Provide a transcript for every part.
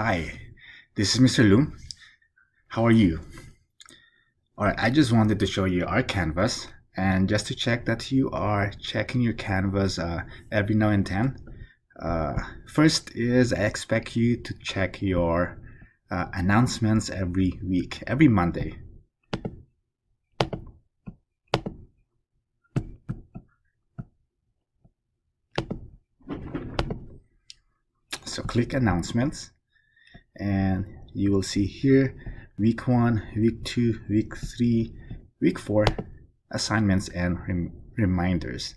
Hi, this is Mr. Loom. How are you? Alright, I just wanted to show you our canvas and just to check that you are checking your canvas every now and then. First is I expect you to check your announcements every week, every Monday. So click announcements and you will see here week 1, week 2, week 3, week 4 assignments and reminders.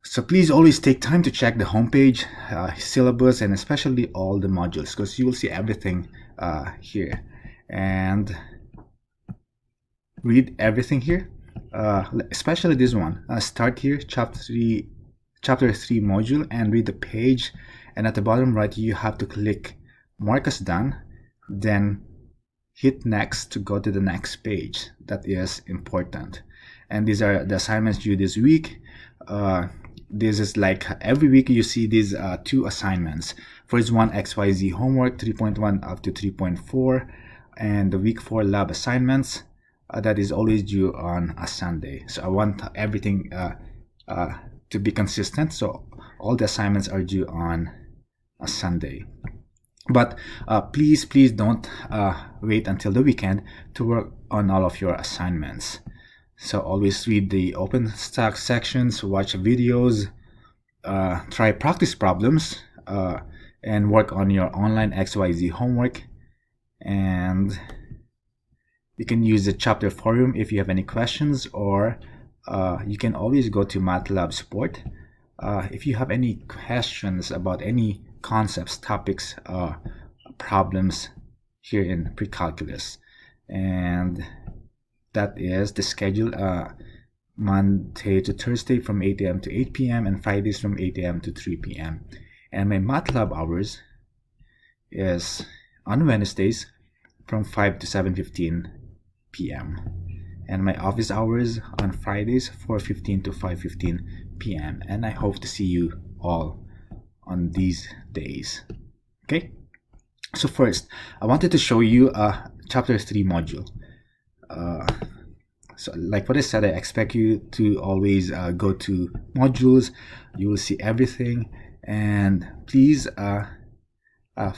So please always take time to check the homepage, syllabus, and especially all the modules, because you will see everything here. And read everything here, especially this one. Start here, chapter 3 module, and read the page. And at the bottom right, you have to click mark as done, then hit next to go to the next page. That is important. And these are the assignments due this week. This is like every week you see these 2 assignments. First one, XYZ homework 3.1 up to 3.4, and the week 4 lab assignments that is always due on a Sunday. So I want everything to be consistent, so all the assignments are due on a Sunday. But please don't wait until the weekend to work on all of your assignments. So always read the OpenStax sections, watch videos, try practice problems, and work on your online XYZ homework. And you can use the chapter forum if you have any questions, or you can always go to MATLAB support if you have any questions about any concepts, topics, problems here in pre-calculus. And that is the schedule Monday to Thursday from 8 a.m. to 8 p.m. and Fridays from 8 a.m. to 3 p.m. And my MATLAB hours is on Wednesdays from 5 to 7:15 p.m. and my office hours on Fridays 4:15 to 5:15 p.m. and I hope to see you all on these days. Okay, so first I wanted to show you a chapter 3 module. So like what I said, I expect you to always go to modules. You will see everything, and please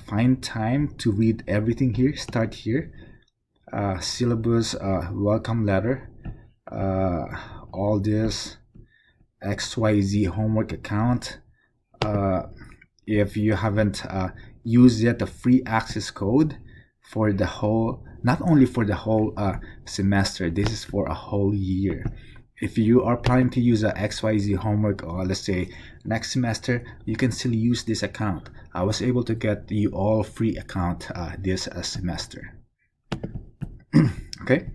find time to read everything here. Start here, syllabus, welcome letter, all this XYZ homework account. If you haven't used yet the free access code for the whole, not only for the whole semester, this is for a whole year. If you are planning to use a XYZ homework, or let's say next semester, you can still use this account. I was able to get you all free account this semester. Okay,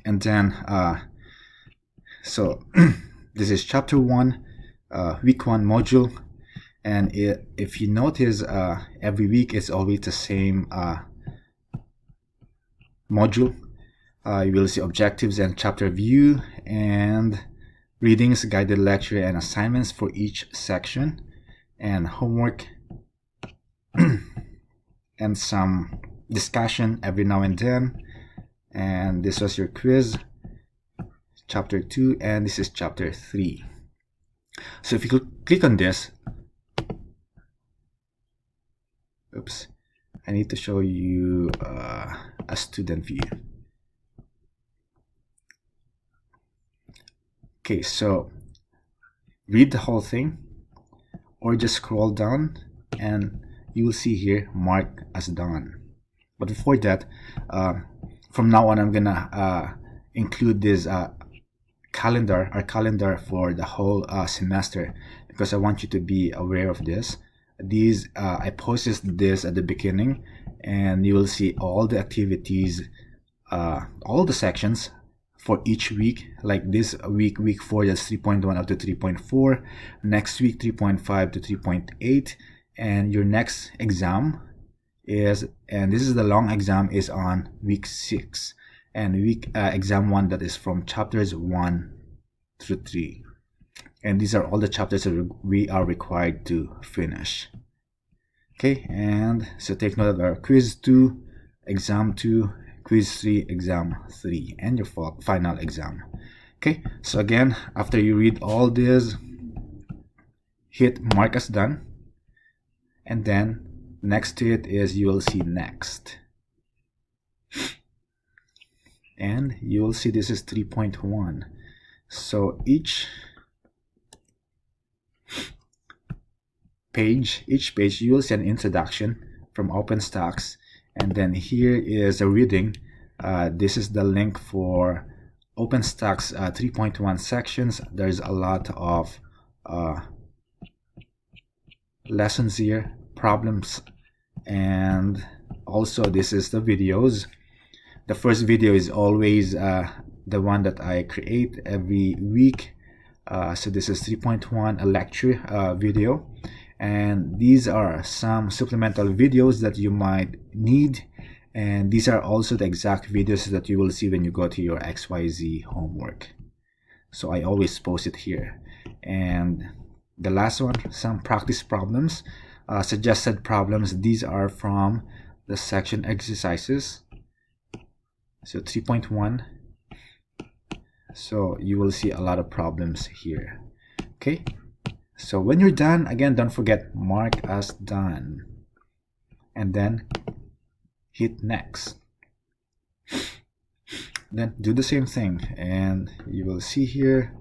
and then so this is chapter 1, week 1 module. And if you notice, every week it's always the same module. You will see objectives and chapter view, and readings, guided lecture, and assignments for each section, and homework, and some discussion every now and then. And this was your quiz, chapter 2, and this is chapter 3. So if you click on this, oops, I need to show you a student view. Okay, so read the whole thing, or just scroll down and you will see here mark as done. But before that, from now on, I'm gonna include this our calendar for the whole semester, because I want you to be aware of this. These I posted this at the beginning, and you will see all the activities, all the sections for each week. Like this week, week 4, that's 3.1 up to 3.4. Next week, 3.5 to 3.8. And your next exam is, and this is the long exam, is on week 6. And week exam 1, that is from chapters 1 through 3. And these are all the chapters that we are required to finish. Okay, and so take note of our quiz 2, exam 2, quiz 3, exam 3, and your final exam. Okay, so again, after you read all this, hit mark as done, and then next to it is you will see next, and you will see this is 3.1. so each page you will see an introduction from OpenStax, and then here is a reading. This is the link for OpenStax 3.1 sections. There's a lot of lessons here, problems, and also this is the videos. The first video is always the one that I create every week. So this is 3.1, a lecture video, and these are some supplemental videos that you might need, and these are also the exact videos that you will see when you go to your XYZ homework. So I always post it here. And the last one, some practice problems, suggested problems. These are from the section exercises, so 3.1. so you will see a lot of problems here. Okay, so when you're done, again, don't forget mark as done, and then hit next. Then do the same thing, and you will see here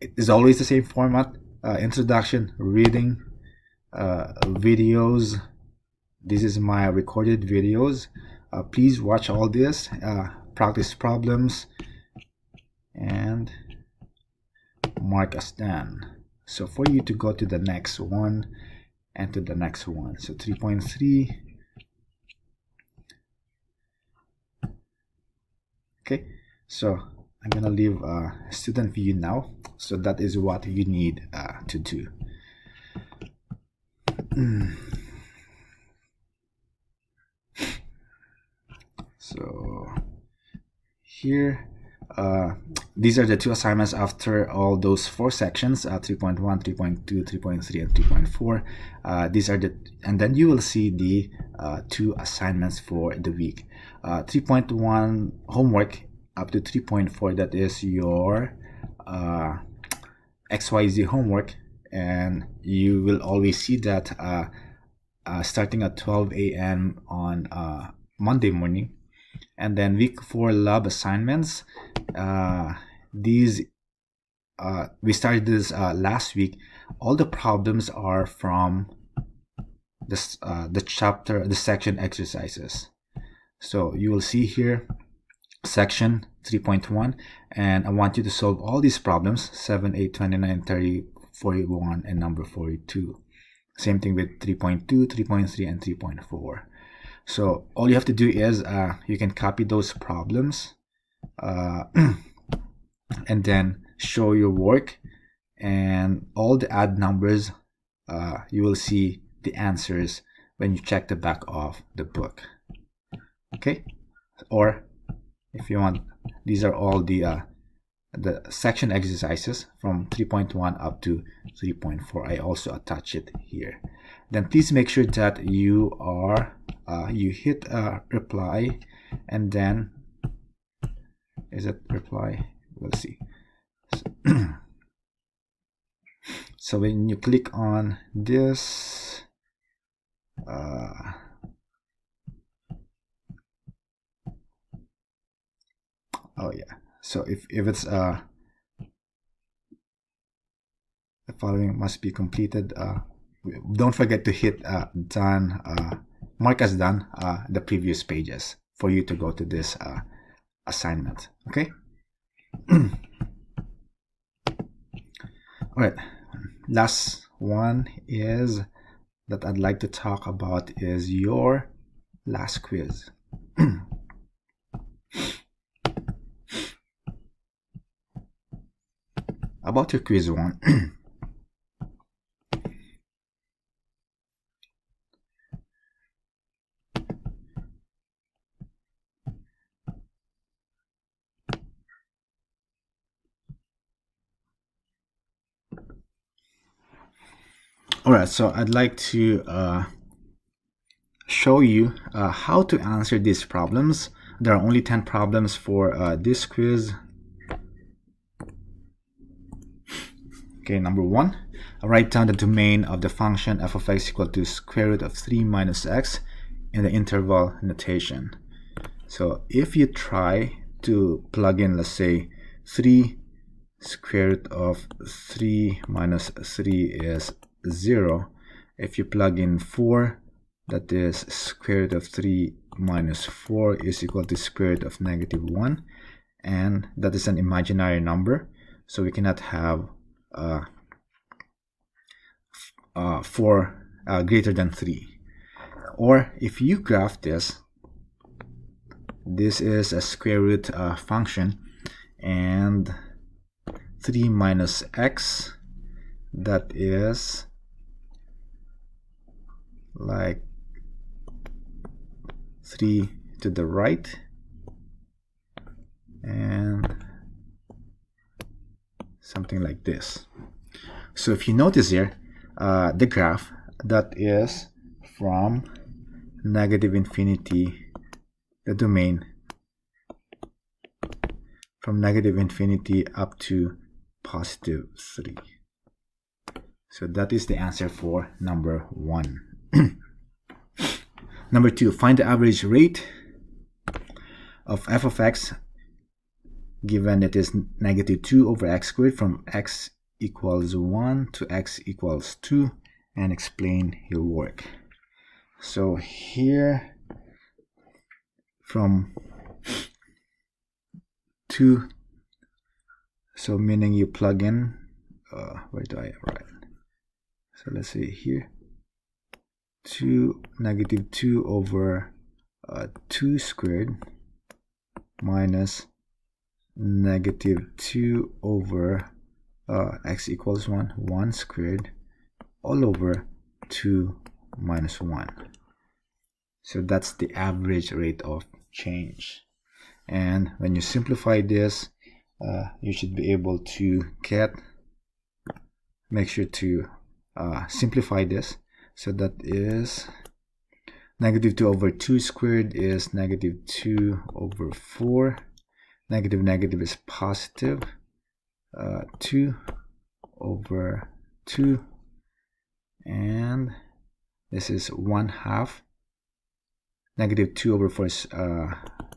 it is always the same format: introduction, reading, videos. This is my recorded videos. Please watch all this, practice problems, and mark as done. So for you to go to the next one and to the next one, so 3.3. Okay, so I'm gonna leave student view now. So that is what you need to do. So here, these are the two assignments after all those four sections: 3.1, 3.2, 3.3, and 3.4. These are the, and then you will see the two assignments for the week. 3.1 homework up to 3.4, that is your XYZ homework, and you will always see that starting at 12 a.m. on Monday morning. And then week 4 lab assignments, these we started this last week. All the problems are from this the chapter, the section exercises. So you will see here section 3.1, and I want you to solve all these problems: 7, 8, 29, 30, 41, and number 42. Same thing with 3.2, 3.3, and 3.4. So all you have to do is you can copy those problems and then show your work, and all the add numbers, you will see the answers when you check the back of the book. Okay, or if you want, these are all the section exercises from 3.1 up to 3.4. I also attach it here. Then please make sure that you are you hit reply, and then is it reply? We'll see. So when you click on this, oh yeah, so if it's the following must be completed, don't forget to hit done, mark as done the previous pages for you to go to this assignment. Okay. All right, last one is that I'd like to talk about is your last quiz. About your quiz 1. Alright, so I'd like to show you how to answer these problems. There are only 10 problems for this quiz. Okay, number 1. Write down the domain of the function f of x equal to square root of 3 minus x in the interval notation. So if you try to plug in, let's say, 3 square root of 3 minus 3 is 0. If you plug in 4, that is square root of 3 minus 4 is equal to square root of negative 1, and that is an imaginary number, so we cannot have 4 greater than 3. Or if you graph this, this is a square root function, and 3 minus x, that is like 3 to the right, and something like this. So if you notice here, the graph, that is from negative infinity, the domain from negative infinity up to positive 3. So that is the answer for number 1. Number 2, find the average rate of f of x given it is negative 2 over x squared from x equals 1 to x equals 2, and explain your work. So here, from 2, so meaning you plug in, where do I write? So let's say here, negative 2 over 2 squared minus negative 2 over x equals 1 squared, all over 2 minus 1. So that's the average rate of change. And when you simplify this, you should be able to make sure to simplify this. So that is negative 2 over 2 squared is negative 2 over 4. Negative negative is positive 2 over 2, and this is 1/2. Negative 2 over 4 is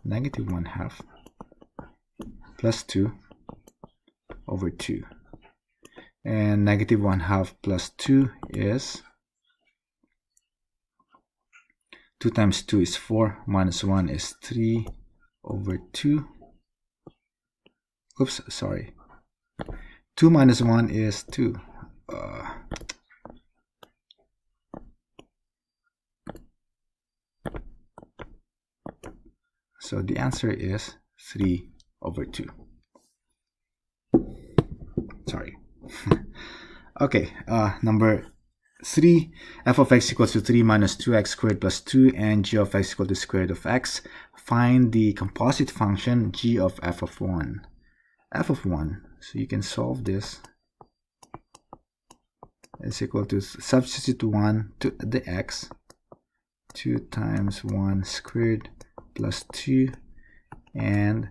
negative 1/2 plus 2 over 2, and negative 1/2 plus 2 is 2 times 2 is 4, minus 1 is 3 over 2. Oops, sorry. 2 minus 1 is 2. So the answer is 3 over 2. Sorry. Okay, number 3, f of x equals to 3 minus 2x squared plus 2 and g of x equal to square root of x. Find the composite function g of f of 1. F of 1, so you can solve this, is equal to, substitute 1 to the x, 2 times 1 squared plus 2, and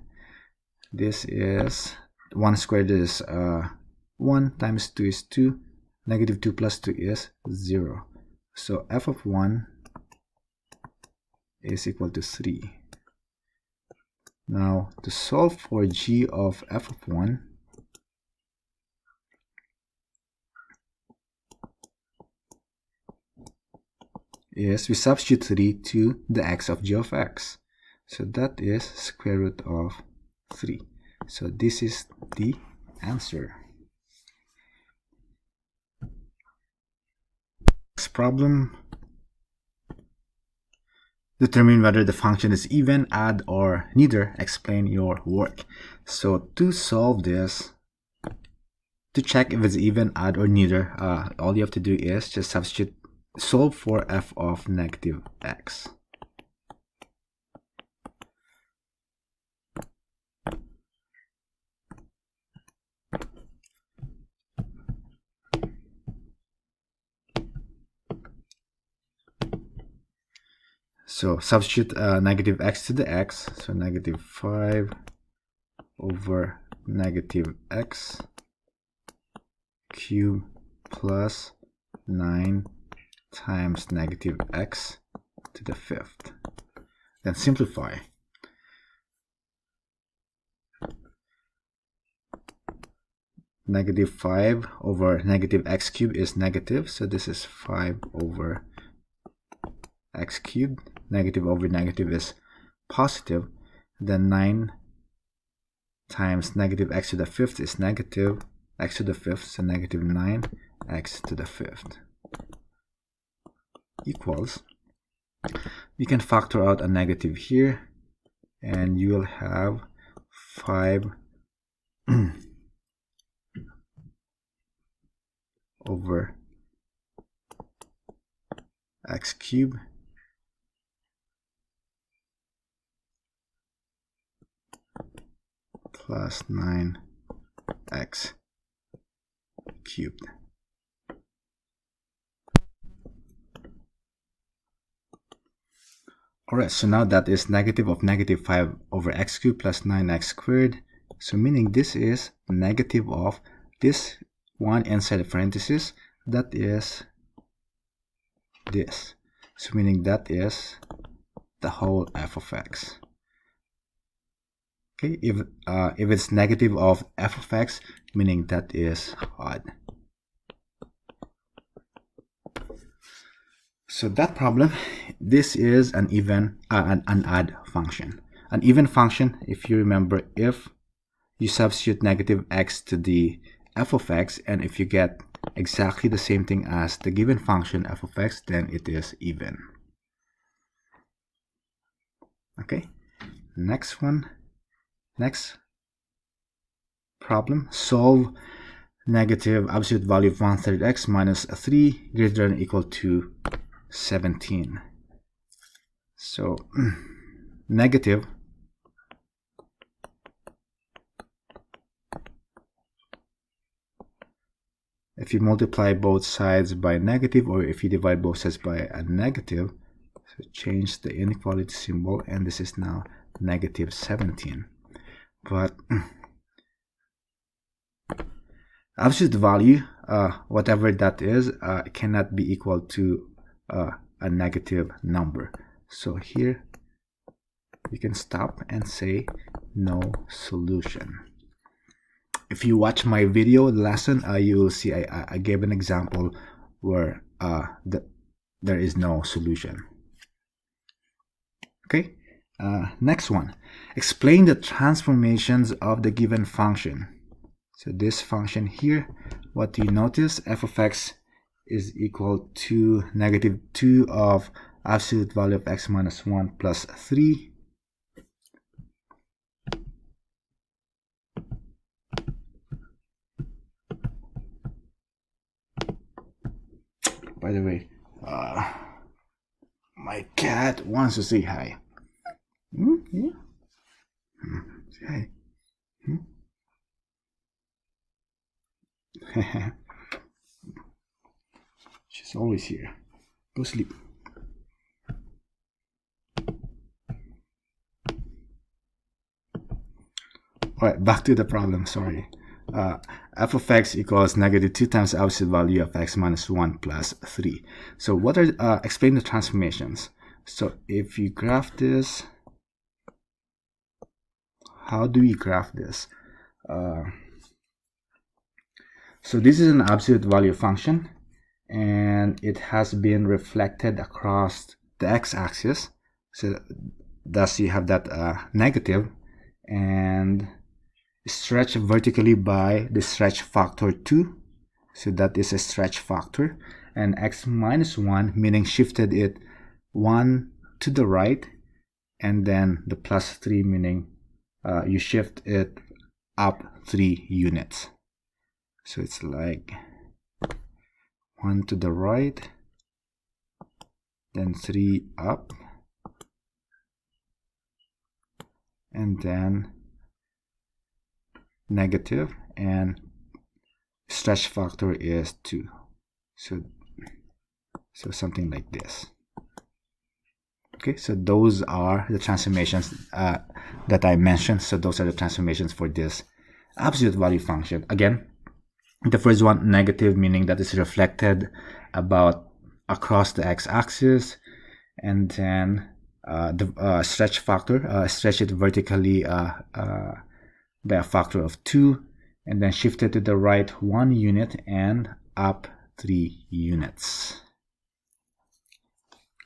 this is 1 squared is 1 times 2 is 2, negative 2 plus 2 is 0. So f of 1 is equal to 3. Now to solve for g of f of 1, is we substitute 3 to the x of g of x. So that is square root of 3. So this is the answer. Next problem. Determine whether the function is even, odd, or neither. Explain your work. So to solve this, to check if it's even, odd, or neither, all you have to do is just solve for f of negative x. So substitute negative x to the x, so negative 5 over negative x cubed plus 9 times negative x to the 5th. Then simplify. Negative 5 over negative x cubed is negative, so this is 5 over x cubed. Negative over negative is positive. Then 9 times negative x to the 5th is negative x to the 5th, so negative 9 x to the 5th equals, you can factor out a negative here and you will have 5 over x cubed plus 9x cubed. Alright, so now that is negative of negative 5 over x cubed plus 9x squared. So meaning this is negative of this one inside the parenthesis, that is this. So meaning that is the whole f of x. Okay, if it's negative of f of x, meaning that is odd. So that problem, this is an an odd function. An even function, if you remember, if you substitute negative x to the f of x, and if you get exactly the same thing as the given function f of x, then it is even. Okay, next one. Next problem, solve negative absolute value of 1/3 x minus 3 greater than or equal to 17. So negative if you multiply both sides by negative, or if you divide both sides by a negative, so change the inequality symbol, and this is now negative 17. But absolute value, whatever that is, cannot be equal to a negative number. So here you can stop and say no solution. If you watch my video lesson, you will see I gave an example where there is no solution. Okay. Next one, explain the transformations of the given function. So this function here, what do you notice? F of x is equal to negative 2 of absolute value of x minus 1 plus 3. By the way, my cat wants to say hi. Yeah. Say hi. She's always here. Go sleep. Alright, back to the problem, sorry. F of x equals negative 2 times the absolute value of x minus 1 plus 3. So what are, explain the transformations. So if you graph this, how do we graph this? So this is an absolute value function, and it has been reflected across the x-axis. So thus you have that negative, and stretch vertically by the stretch factor 2. So that is a stretch factor. And x minus 1, meaning shifted it 1 to the right, and then the plus 3, meaning you shift it up 3 units. So it's like 1 to the right, then 3 up, and then negative, and stretch factor is 2. So something like this. Okay, so those are the transformations that I mentioned. So those are the transformations for this absolute value function. Again, the first one, negative, meaning that it's reflected about across the x-axis, and then the stretch factor, stretch it vertically by a factor of 2, and then shift it to the right 1 unit and up 3 units.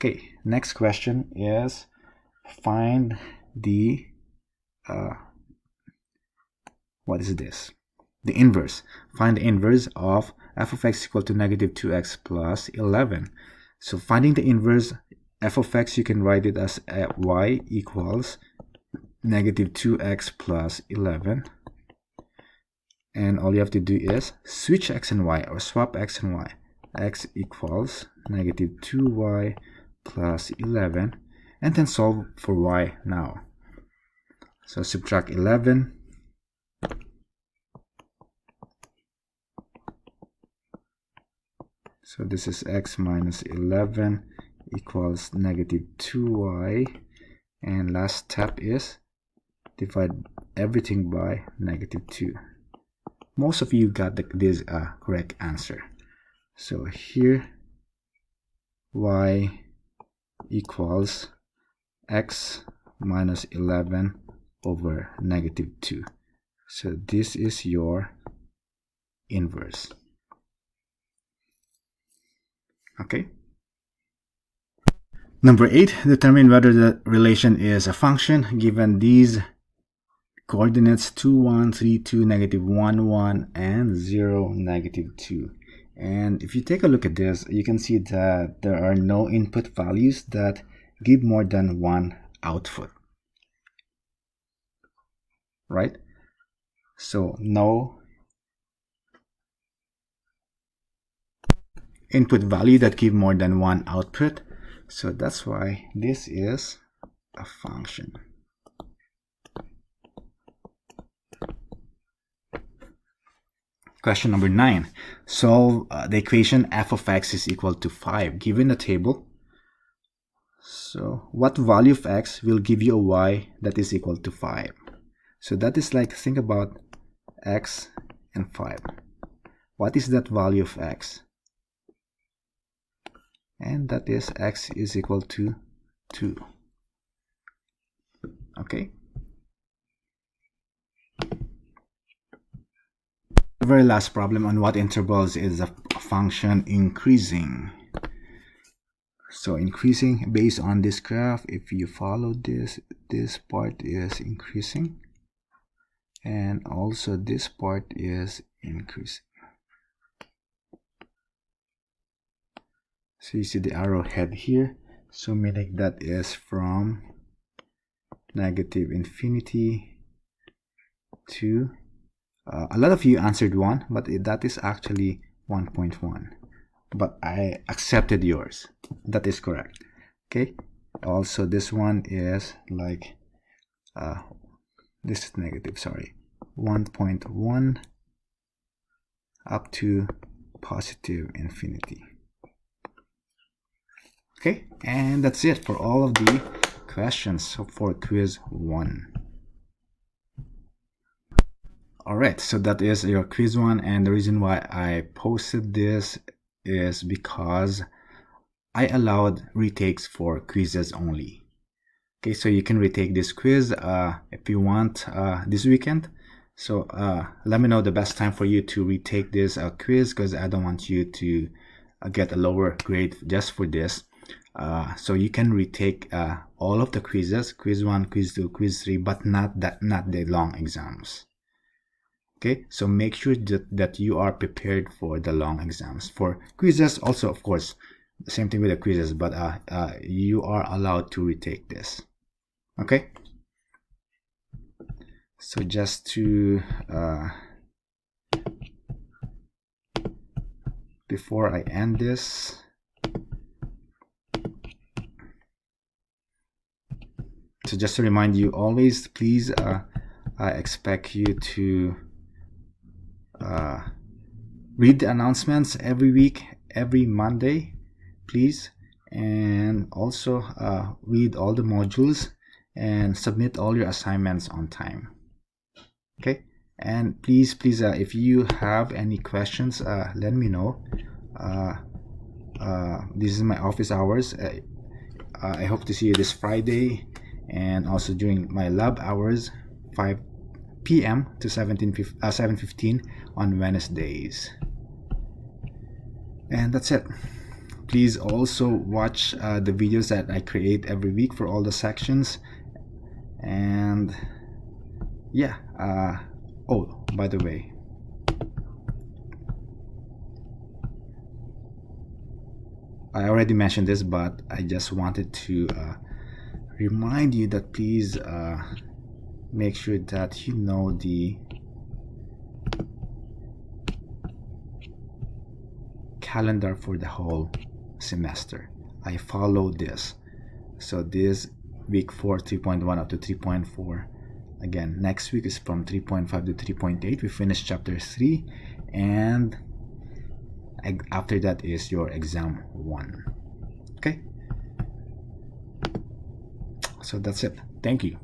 Okay, next question is find the what is this? The inverse. Find the inverse of f of x equal to negative 2x plus 11. So finding the inverse f of x, you can write it as y equals negative 2x plus 11. And all you have to do is switch x and y, or swap x and y. X equals negative 2y plus 11, and then solve for y now. So subtract 11. So this is x minus 11 equals negative 2y, and last step is divide everything by negative 2. Most of you got this correct answer. So here y equals x minus 11 over negative 2. So this is your inverse. Okay. Number 8, determine whether the relation is a function given these coordinates 2, 1, 3, 2, negative 1, 1, and 0, negative 2. And if you take a look at this, you can see that there are no input values that give more than one output, right? So no input value that give more than one output. So that's why this is a function. Question number 9. Solve the equation f of x is equal to 5 given the table. So what value of x will give you a y that is equal to 5? So that is like, think about x and 5. What is that value of x? And that is x is equal to 2. Okay. The very last problem, on what intervals is a function increasing? So increasing based on this graph, if you follow this part is increasing, and also this part is increasing. So you see the arrowhead here, so meaning that is from negative infinity to a lot of you answered 1, but that is actually 1.1, but I accepted yours. That is correct. Okay, also this one is like this is negative, sorry, 1.1 up to positive infinity. Okay, and that's it for all of the questions for quiz 1. Alright, so that is your quiz 1, and the reason why I posted this is because I allowed retakes for quizzes only. Okay, so you can retake this quiz if you want this weekend. So let me know the best time for you to retake this quiz, because I don't want you to get a lower grade just for this. So you can retake all of the quizzes, quiz 1, quiz 2, quiz 3, but not the long exams. Okay, so make sure that you are prepared for the long exams. For quizzes also, of course, the same thing with the quizzes, but you are allowed to retake this. Okay, so just to before I end this, so just to remind you, always please, I expect you to read the announcements every week, every Monday, please, and also read all the modules and submit all your assignments on time. Okay, and please if you have any questions, let me know. This is my office hours. I hope to see you this Friday, and also during my lab hours, 5 p.m. to 7:15 on Wednesdays. And that's it. Please also watch the videos that I create every week for all the sections. And yeah, oh, by the way, I already mentioned this, but I just wanted to remind you that please make sure that you know the calendar for the whole semester. I follow this. So this week 4, 3.1 up to 3.4. Again, next week is from 3.5 to 3.8. We finish chapter 3, and after that is your exam 1. Okay, so that's it. Thank you.